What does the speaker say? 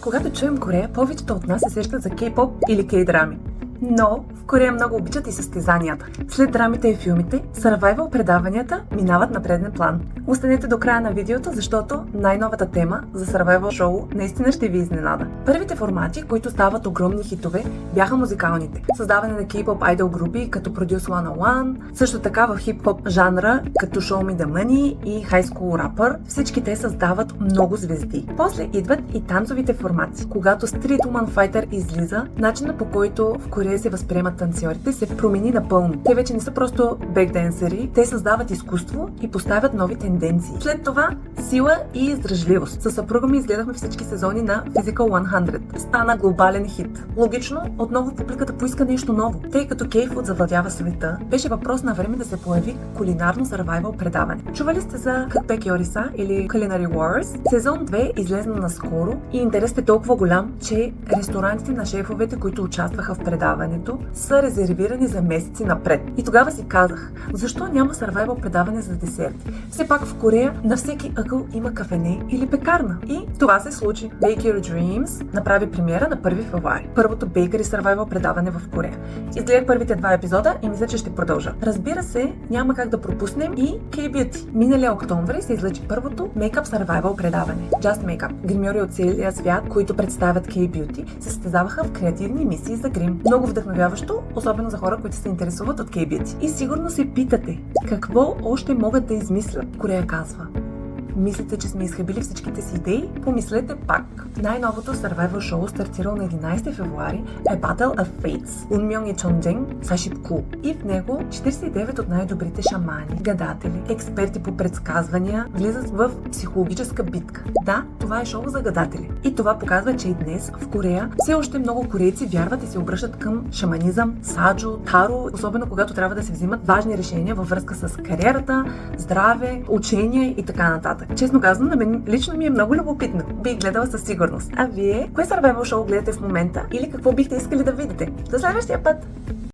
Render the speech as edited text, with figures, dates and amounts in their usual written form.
Когато чуем Корея, повечето от нас се сещат за кей-поп или кей-драми. Но в Корея много обичат и състезанията. След драмите и филмите, сървайвал предаванията минават на преден план. Останете до края на видеото, защото най-новата тема за сървайвал шоу наистина ще ви изненада. Първите формати, които стават огромни хитове, бяха музикалните. Създаване на кей-поп айдол групи като Produce 101, също така в хип-хоп жанра като Show Me The Money и High School Rapper. Всички те създават много звезди. После идват и танцовите формати. Когато Street Woman Fighter излиза, начинът по който в Корея се възприемат танцорите се промени напълно. Те вече не са просто бекденсери, те създават изкуство и поставят нови тенденции. След това сила и издръжливост. Със съпруга ми изгледахме всички сезони на Physical 100. Стана глобален хит. Логично, отново публиката поиска нещо ново. Тъй като K-Food завладява света, беше въпрос на време да се появи кулинарно сървайвал предаване. Чували сте за Cookback Yorisa или Culinary Wars? Сезон 2 излезна наскоро и интересът е толкова голям, че ресторантите на шефовете, които участваха в предаването, са резервирани за месеци напред. И тогава си казах, защо няма сървайвал предаване за десерти? Все пак в Корея на всеки ъгъл има кафене или пекарна. И това се случи. Bakery Dreams направи премиера на 1 февруари. Първото Bakery сървайвал предаване в Корея. Изгледах първите 2 епизода и мисля, че ще продължа. Разбира се, няма как да пропуснем и K-Beauty. Миналия октомври се излъчи първото мейкъп сървайвал предаване. Just Makeup. Гримьори от целия свят, които представят K-Beauty, се състезаваха в креативни мисии за грим. Много вдъхновяващо, особено за хора, които се интересуват от K-Beauty. И сигурно се питате, какво още могат да измислят? Корея казва: мислите, че сме изхабили всичките си идеи? Помислете пак. Най-новото сървайвал шоу, стартирало на 11 февруари, е Battle of Fates. Унмьонг и Чонджен са шипку. И в него 49 от най-добрите шамани, гадатели, експерти по предсказвания влизат в психологическа битка. Да, това е шоу за гадатели. И това показва, че и днес в Корея все още много корейци вярват и се обръщат към шаманизъм, саджо, таро, особено когато трябва да се взимат важни решения във връзка с кариерата, здраве, учение и така нататък. Честно казано, на мен лично ми е много любопитно. Бих гледала със сигурност. А вие, кое сървайвал шоу гледате в момента или какво бихте искали да видите? До следващия път!